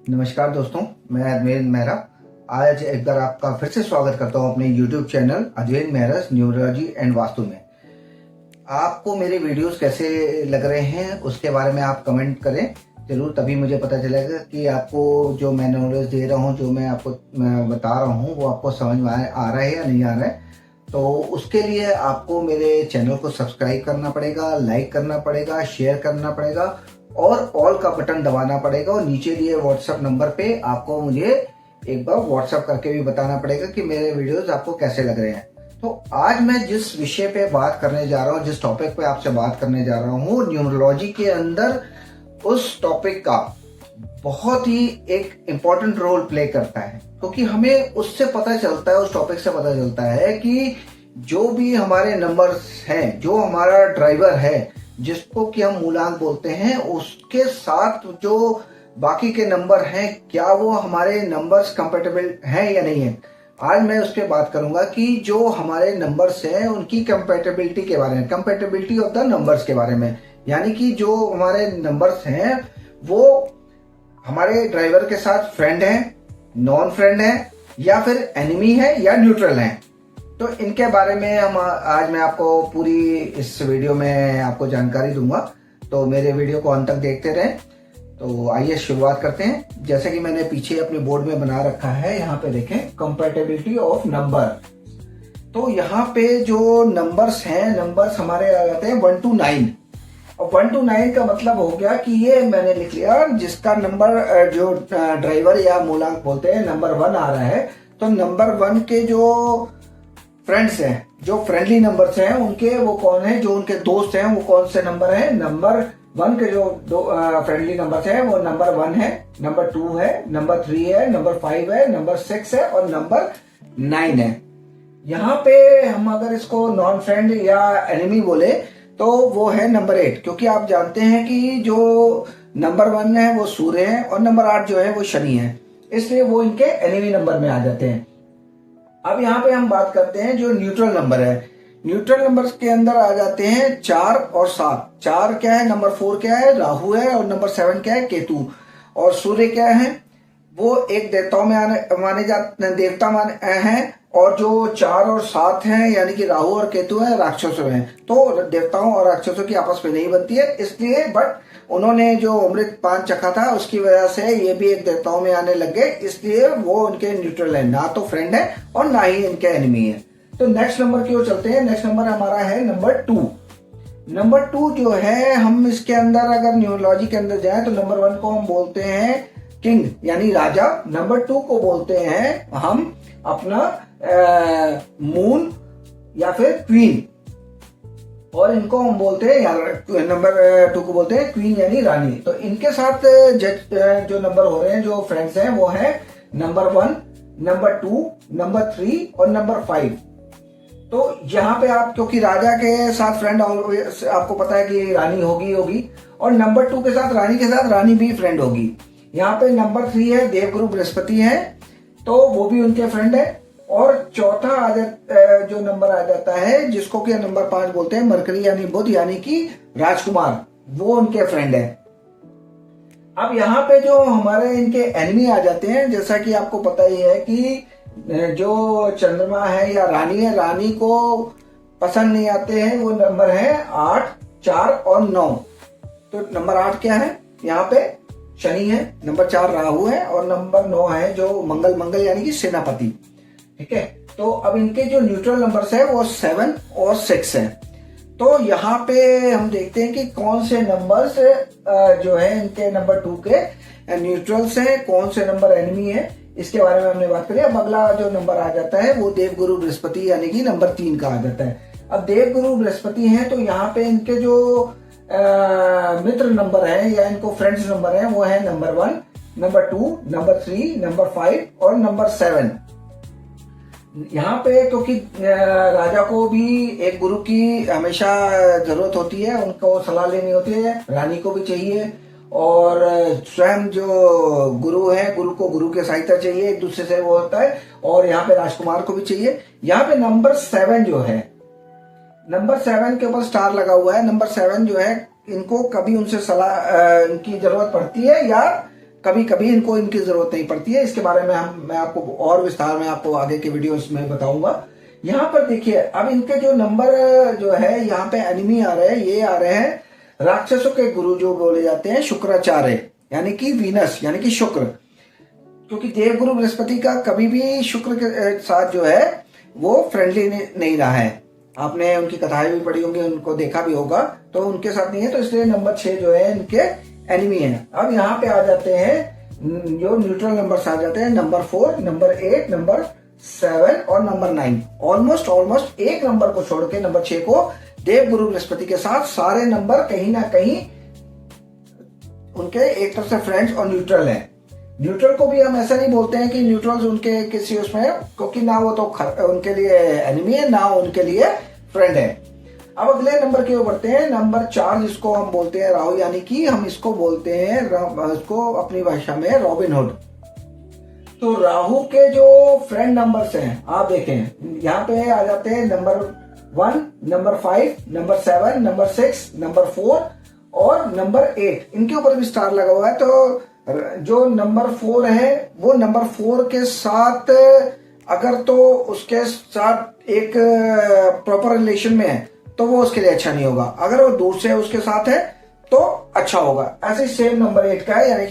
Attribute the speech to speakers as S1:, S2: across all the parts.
S1: नमस्कार दोस्तों, मैं अद्वैन मेहरा। आज एक बार आपका फिर से स्वागत करता हूं अपने YouTube channel Advain Mehra's numerology and vastu में। आपको मेरे वीडियोस कैसे लग रहे हैं उसके बारे में आप कमेंट करें जरूर, तभी मुझे पता चलेगा कि आपको जो मैं नॉलेज दे रहा हूं, जो मैं आपको बता रहा हूं, वो आपको समझ में आ रहा है या नहीं आ रहा है। तो उसके लिए आपको मेरे चैनल को सब्सक्राइब करना पड़ेगा, लाइक करना पड़ेगा, शेयर करना पड़ेगा और ऑल का बटन दबाना पड़ेगा। और नीचे दिए व्हाट्सएप नंबर पे आपको मुझे एक बार व्हाट्सएप करके भी बताना पड़ेगा कि मेरे वीडियोस आपको कैसे लग रहे हैं। तो आज मैं जिस विषय पे बात करने जा रहा हूँ, जिस टॉपिक पे आपसे बात करने जा रहा हूँ, न्यूमरोलॉजी के अंदर उस टॉपिक का बहुत ही एक इम्पोर्टेंट रोल प्ले करता है, क्योंकि हमें उससे पता चलता है, उस टॉपिक से पता चलता है कि जो भी हमारे नंबर्स हैं, जो हमारा ड्राइवर है जिसको कि हम मूलांक बोलते हैं, उसके साथ जो बाकी के नंबर हैं, क्या वो हमारे नंबर्स कंपेटेबल हैं या नहीं है। आज मैं उस पर बात करूंगा कि जो हमारे नंबर्स हैं उनकी कंपेटेबिलिटी के बारे में, कंपेटेबिलिटी ऑफ द नंबर्स के बारे में, यानी कि जो हमारे नंबर्स हैं वो हमारे ड्राइवर के साथ फ्रेंड है, नॉन फ्रेंड है, या फिर एनिमी है, या न्यूट्रल है। तो इनके बारे में हम आज मैं आपको पूरी इस वीडियो में आपको जानकारी दूंगा, तो मेरे वीडियो को अंत तक देखते रहें। तो आइए शुरुआत करते हैं। जैसे कि मैंने पीछे अपने बोर्ड में बना रखा है, यहाँ पे देखें कंपैटिबिलिटी ऑफ नंबर। तो यहाँ पे जो नंबर्स हैं, नंबर्स हमारे आ जाते हैं 1 to 9। और 1 to 9 का मतलब हो गया कि ये मैंने लिख लिया जिसका नंबर जो ड्राइवर या मूलांक बोलते हैं नंबर 1 आ रहा है, तो नंबर 1 के जो फ्रेंड्स हैं, जो फ्रेंडली नंबर्स हैं, उनके वो कौन है, जो उनके दोस्त हैं वो कौन से नंबर हैं। नंबर 1 के जो दो फ्रेंडली नंबर्स हैं वो नंबर 1 है, नंबर 2 है, नंबर 3 है, नंबर 5 है, नंबर 6 है और नंबर 9 है। यहाँ पे हम अगर इसको नॉन फ्रेंड या एनिमी बोले तो वो है नंबर 8, क्योंकि आप जानते हैं कि जो नंबर 1 है वो सूर्य है और नंबर 8 जो है वो शनि है, इसलिए वो इनके एनिमी नंबर में आ जाते हैं। अब यहाँ पे हम बात करते हैं जो न्यूट्रल नंबर है। न्यूट्रल नंबर्स के अंदर आ जाते हैं 4 और 7। 4 क्या है, नंबर 4 क्या है, राहु है, और नंबर 7 क्या है, केतु। और सूर्य क्या है, वो एक देवताओं में देवता माने हैं, और जो 4 और 7 हैं यानी कि राहु और केतु है, राक्षसों हैं। तो देवताओं और राक्षसों की आपस में नहीं बनती है, इसलिए बट उन्होंने जो अमृत पान चखा था उसकी वजह से ये भी एक देवताओं में आने लग गए, इसलिए वो उनके न्यूट्रल है, ना तो फ्रेंड है और ना ही इनके एनिमी है। तो नेक्स्ट नंबर की ओर चलते हैं। नेक्स्ट नंबर हमारा है नंबर 2। नंबर 2 जो है, हम इसके अंदर अगर न्यूमरोलॉजी के अंदर जाए तो नंबर 1 को हम बोलते हैं किंग यानी राजा, नंबर 2 को बोलते हैं हम अपना मून या फिर क्वीन, और इनको हम बोलते हैं नंबर 2 को बोलते हैं क्वीन यानी रानी। तो इनके साथ जो नंबर हो रहे हैं, जो फ्रेंड्स हैं, वो है नंबर 1, नंबर 2, नंबर 3 और नंबर 5। तो यहाँ पे आप, क्योंकि राजा के साथ फ्रेंड आपको पता है कि रानी होगी, और नंबर 2 के साथ रानी भी फ्रेंड होगी। यहाँ पे नंबर 3 है देवगुरु बृहस्पति है, तो वो भी उनके फ्रेंड है। और चौथा जो नंबर आ जाता है, जिसको कि नंबर 5 बोलते हैं, मरकरी यानी बुध यानी कि राजकुमार, वो उनके फ्रेंड है। अब यहाँ पे जो हमारे इनके एनिमी आ जाते हैं, जैसा कि आपको पता ही है कि जो चंद्रमा है या रानी है, रानी को पसंद नहीं आते हैं, वो नंबर है 8, 4 और 9। तो नंबर 8 क्या है, यहाँ पे शनि है, नंबर 4 राहु है और नंबर 9 है जो मंगल यानी कि सेनापति। ठीक है, तो अब इनके जो न्यूट्रल नंबर्स है वो 7 और 6 है। तो यहाँ पे हम देखते हैं कि कौन से नंबर्स जो है इनके नंबर 2 के न्यूट्रल्स हैं, कौन से नंबर एनिमी है, इसके बारे में हमने बात करी। अब अगला जो नंबर आ जाता है वो देवगुरु बृहस्पति यानी कि नंबर 3 का आ जाता है। अब देवगुरु बृहस्पति हैं, तो यहाँ पे इनके जो मित्र नंबर है या इनको फ्रेंड्स नंबर है वो है नंबर 1, नंबर 2, नंबर 3, नंबर 5 और नंबर 7। यहाँ पे क्योंकि राजा को भी एक गुरु की हमेशा जरूरत होती है, उनको सलाह लेनी होती है, रानी को भी चाहिए, और स्वयं जो गुरु है, गुरु को गुरु के सहायता चाहिए, एक दूसरे से वो होता है, और यहाँ पे राजकुमार को भी चाहिए। यहाँ पे नंबर 7 जो है, नंबर 7 के ऊपर स्टार लगा हुआ है। नंबर 7 जो है, इनको कभी उनसे सलाह इनकी जरूरत पड़ती है या कभी कभी इनको इनकी जरूरत नहीं पड़ती है। इसके बारे में मैं आपको और विस्तार में आपको आगे के वीडियोस में बताऊंगा। यहाँ पर देखिए, अब इनके जो नंबर जो है यहाँ पे एनिमी आ रहे हैं, ये आ रहे हैं राक्षसों के गुरु जो बोले जाते हैं शुक्राचार्य, यानी कि वीनस, यानी कि शुक्र। क्योंकि देवगुरु बृहस्पति का कभी भी शुक्र के साथ जो है वो फ्रेंडली नहीं रहा है। आपने उनकी कथाएं भी पढ़ी होंगी, उनको देखा भी होगा, तो उनके साथ नहीं है, तो इसलिए नंबर 6 जो है इनके एनिमी है। अब यहाँ पे आ जाते हैं जो न्यूट्रल नंबर आ जाते हैं, नंबर 4, नंबर 8, नंबर 7 और नंबर 9। ऑलमोस्ट एक नंबर को छोड़ के, नंबर 6 को, देवगुरु बृहस्पति के साथ सारे नंबर कहीं ना कहीं उनके एक तरफ से फ्रेंड्स और न्यूट्रल है। न्यूट्रल को भी हम ऐसा नहीं बोलते हैं कि न्यूट्रल्स उनके किसी उसमें, क्योंकि ना वो तो उनके लिए एनिमी है, ना उनके लिए फ्रेंड है। अब अगले नंबर की ओर बढ़ते हैं, नंबर 4, जिसको हम बोलते हैं राहु, यानी कि हम इसको बोलते हैं, इसको अपनी भाषा में रॉबिन हुड। तो राहु के जो फ्रेंड नंबर्स हैं, आप देखें यहाँ पे आ जाते हैं number 1, number 5, number 7, number 6, number 4 और नंबर 8। इनके ऊपर भी स्टार लगा हुआ है। तो जो नंबर 4 है वो नंबर 4 के साथ अगर तो उसके साथ एक प्रॉपर रिलेशन में है तो वो उसके लिए अच्छा नहीं होगा। अगर वो दूर से उसके साथ है तो अच्छा होगा। ऐसे सेम नंबर 8 का है, यानी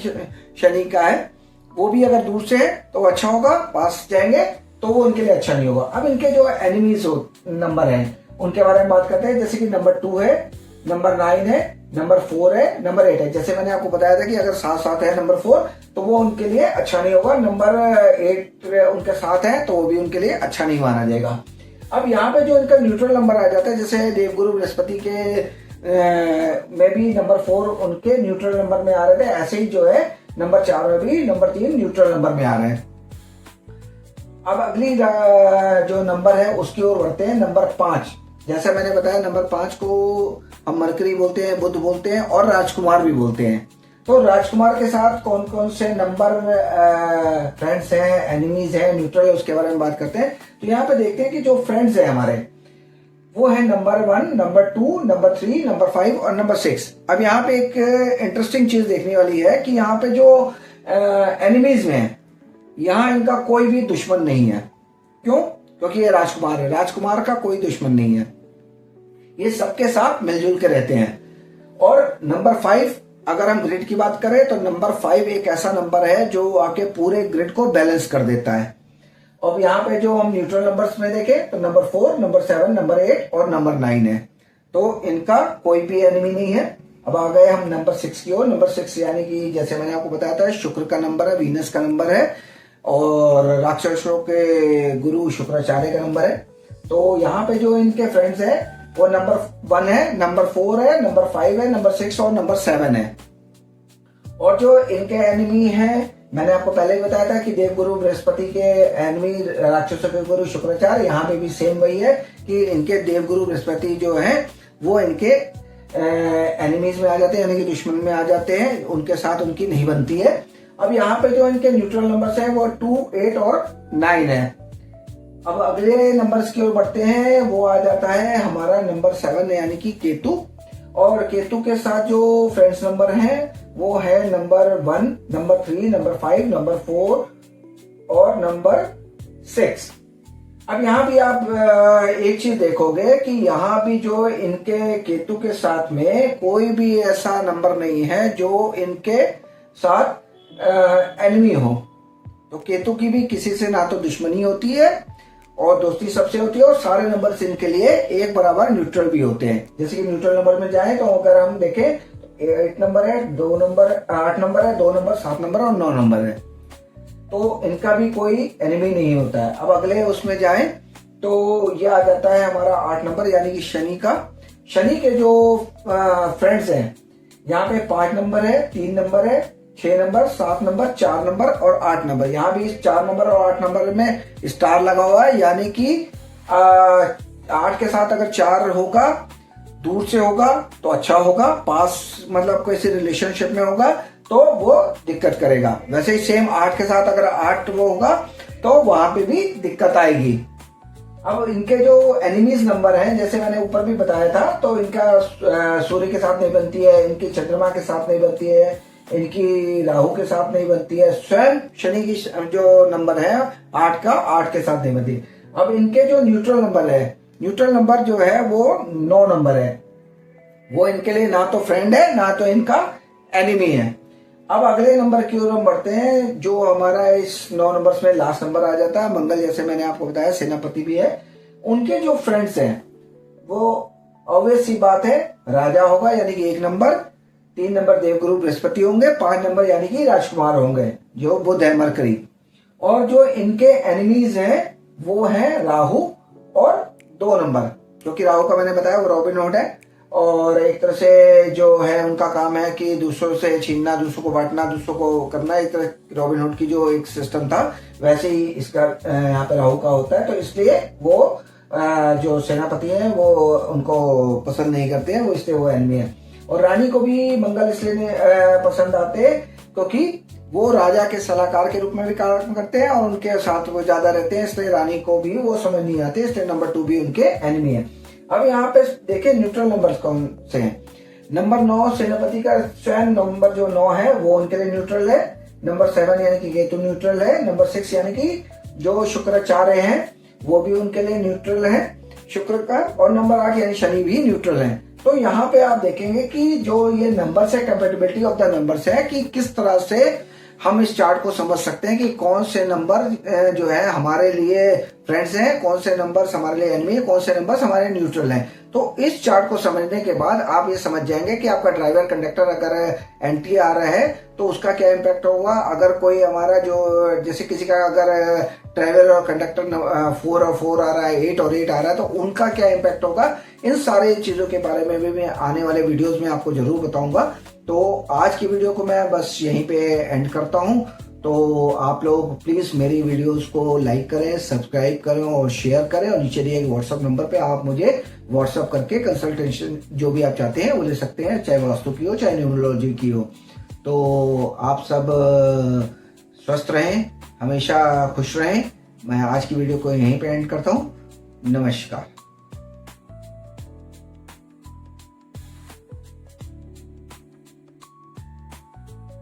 S1: शनि का है, वो भी अगर दूर से है तो अच्छा होगा, पास जाएंगे तो वो उनके लिए अच्छा नहीं होगा। अब इनके जो एनिमीज नंबर हैं उनके बारे में बात करते हैं। जैसे कि नंबर 2 है, नंबर 9 है, नंबर 4 है, नंबर 8 है। जैसे मैंने आपको बताया था कि अगर साथ साथ है नंबर 4 तो वो उनके लिए अच्छा नहीं होगा। नंबर 8 उनके साथ है तो वो भी उनके लिए अच्छा नहीं माना जाएगा। अब यहाँ पे जो इनका न्यूट्रल नंबर आ जाता है, जैसे देवगुरु बृहस्पति के में भी नंबर 4 उनके न्यूट्रल नंबर में आ रहे थे, ऐसे ही जो है नंबर 4 में भी नंबर 3 न्यूट्रल नंबर में आ रहे हैं। अब अगली जो नंबर है उसकी ओर बढ़ते हैं, नंबर 5। जैसा मैंने बताया, नंबर 5 को हम मरकरी बोलते हैं, बुध बोलते हैं और राजकुमार भी बोलते हैं। तो राजकुमार के साथ कौन कौन से नंबर फ्रेंड्स हैं, एनिमीज हैं, न्यूट्रल है, उसके बारे में बात करते हैं। तो यहाँ पे देखते हैं कि जो फ्रेंड्स हैं हमारे, वो है नंबर 1, नंबर 2, नंबर 3, नंबर 5 और नंबर 6। अब यहाँ पे एक इंटरेस्टिंग चीज देखने वाली है कि यहाँ पे जो एनिमीज में है, यहाँ इनका कोई भी दुश्मन नहीं है। क्यों? क्योंकि ये राजकुमार है, राजकुमार का कोई दुश्मन नहीं है, ये सबके साथ मिलजुल के रहते हैं। और नंबर 5, अगर हम ग्रिड की बात करें तो नंबर 5 एक ऐसा नंबर है जो आके पूरे ग्रिड को बैलेंस कर देता है। अब यहाँ पे जो हम न्यूट्रल नंबर्स में देखें तो नंबर 4, नंबर 7, नंबर 8 और नंबर 9 है। तो इनका कोई भी एनिमी नहीं है। अब आ गए हम नंबर 6 की ओर। नंबर 6 यानी कि जैसे मैंने आपको बताया था, शुक्र का नंबर है, वीनस का नंबर है और राक्षसों के गुरु शुक्राचार्य का नंबर है। तो यहाँ पे जो इनके फ्रेंड्स हैं वो नंबर 1 है, नंबर 4 है, नंबर 5 है, नंबर 6 और नंबर 7 है। और जो इनके एनिमी हैं, मैंने आपको पहले ही बताया था कि देवगुरु बृहस्पति के एनिमी राक्षसों के गुरु शुक्राचार्य, यहाँ पे भी सेम वही है कि इनके देवगुरु बृहस्पति जो है वो इनके एनिमीज में आ जाते हैं, यानी कि दुश्मन में आ जाते हैं, उनके साथ उनकी नहीं बनती है। अब यहाँ पे जो इनके न्यूट्रल नंबर्स हैं वो 2, 8 और 9 है। अब अगले नंबर्स की ओर बढ़ते हैं, वो आ जाता है हमारा नंबर 7 यानी कि केतु। और केतु के साथ जो फ्रेंड्स नंबर हैं वो है नंबर 1, नंबर 3, नंबर 5, नंबर 4 और नंबर 6। अब यहाँ भी आप एक चीज देखोगे कि यहाँ भी जो इनके केतु के साथ में कोई भी ऐसा नंबर नहीं है जो इनके साथ एनिमी हो। तो केतु की भी किसी से ना तो दुश्मनी होती है और दोस्ती सबसे होती है, और सारे नंबर्स इनके लिए एक बराबर न्यूट्रल भी होते हैं। जैसे कि न्यूट्रल नंबर में जाएं तो अगर हम देखें तो 8 नंबर है, 2 नंबर, 8 नंबर है, 2 नंबर, 7 नंबर और 9 नंबर है। तो इनका भी कोई एनिमी नहीं होता है। अब अगले उसमें जाएं तो ये आ जाता है हमारा 8 नंबर यानी कि शनि का। शनि के जो फ्रेंड्स हैं, यहाँ पे 5 नंबर है, 3 नंबर है, 6 नंबर, 7 नंबर, 4 नंबर और 8 नंबर। यहाँ भी इस 4 नंबर और 8 नंबर में स्टार लगा हुआ है, यानी कि 8 के साथ अगर 4 होगा, दूर से होगा तो अच्छा होगा, पास मतलब किसी रिलेशनशिप में होगा तो वो दिक्कत करेगा। वैसे ही सेम 8 के साथ अगर 8 वो होगा तो वहां पे भी दिक्कत आएगी। अब इनके जो एनिमीज नंबर हैं, जैसे मैंने ऊपर भी बताया था, तो इनका सूर्य के साथ नहीं बनती है, इनकी चंद्रमा के साथ नहीं बनती है, इनकी राहु के साथ नहीं बनती है, स्वयं शनि की जो नंबर है 8 का 8 के साथ नहीं बनती। अब इनके जो न्यूट्रल नंबर है, न्यूट्रल नंबर जो है वो 9 नंबर है, वो इनके लिए ना तो फ्रेंड है ना तो इनका एनिमी है। अब अगले नंबर की ओर हम बढ़ते हैं, जो हमारा इस 9 नंबर में लास्ट नंबर आ जाता है मंगल, जैसे मैंने आपको बताया सेनापति भी है। उनके जो फ्रेंड्स हैं वो ऑब्वियस सी बात है राजा होगा यानी कि 1 नंबर, 3 नंबर देवगुरु बृहस्पति होंगे, 5 नंबर यानी कि राजकुमार होंगे जो बुध है मरकरी। और जो इनके एनिमीज हैं वो है राहु और 2 नंबर, क्योंकि राहु का मैंने बताया वो रॉबिन हुड है और एक तरह से जो है उनका काम है कि दूसरों से छीनना, दूसरों को बांटना, दूसरों को करना। एक तरह रॉबिन हुड की जो एक सिस्टम था वैसे ही इसका यहाँ पे राहु का होता है, तो इसलिए वो जो सेनापति हैं वो उनको पसंद नहीं करते हैं, वो इसलिए वो एनिमी है। और रानी को भी मंगल इसलिए पसंद आते हैं क्योंकि वो राजा के सलाहकार के रूप में भी काम करते हैं और उनके साथ वो ज्यादा रहते हैं, इसलिए रानी को भी वो समझ नहीं आते, इसलिए नंबर 2 भी उनके एनिमी है। अब यहाँ पे देखिए न्यूट्रल नंबर कौन से हैं। नंबर 9 सेनापति का स्वयं नंबर जो 9 है वो उनके लिए न्यूट्रल है। नंबर 7 यानी कि केतु न्यूट्रल है। नंबर 6 यानी कि जो शुक्राचार्य हैं वो भी उनके लिए न्यूट्रल है शुक्र का। और नंबर 8 यानी शनि भी न्यूट्रल है। तो यहाँ पे आप देखेंगे कि जो ये नंबर्स है, कंपैटिबिलिटी ऑफ द नंबर्स है कि किस तरह से हम इस चार्ट को समझ सकते हैं कि कौन से नंबर जो है हमारे लिए फ्रेंड्स हैं, कौन से नंबर्स हमारे लिए एनिमी है, कौन से नंबर्स हमारे न्यूट्रल हैं। तो इस चार्ट को समझने के बाद आप ये समझ जाएंगे कि आपका ड्राइवर कंडक्टर अगर एंट्री आ रहा है तो उसका क्या इम्पैक्ट होगा। अगर कोई हमारा जो जैसे किसी का अगर ड्राइवर और कंडक्टर 4 और 4 आ रहा है, 8 और 8 आ रहा है, तो उनका क्या इम्पैक्ट होगा, इन सारे चीजों के बारे में भी मैं आने वाले वीडियोस में आपको जरूर बताऊंगा। तो आज की वीडियो को मैं बस यहीं पे एंड करता हूं। तो आप लोग प्लीज मेरी वीडियोस को लाइक करें, सब्सक्राइब करें और शेयर करें, और नीचे दिए व्हाट्सएप नंबर पे आप मुझे व्हाट्सएप करके कंसल्टेशन जो भी आप चाहते हैं वो ले सकते हैं, चाहे वास्तु की हो चाहे न्यूमरोलॉजी की हो। तो आप सब स्वस्थ रहें, हमेशा खुश रहें। मैं आज की वीडियो को यहीं पे एंड करता हूँ। नमस्कार।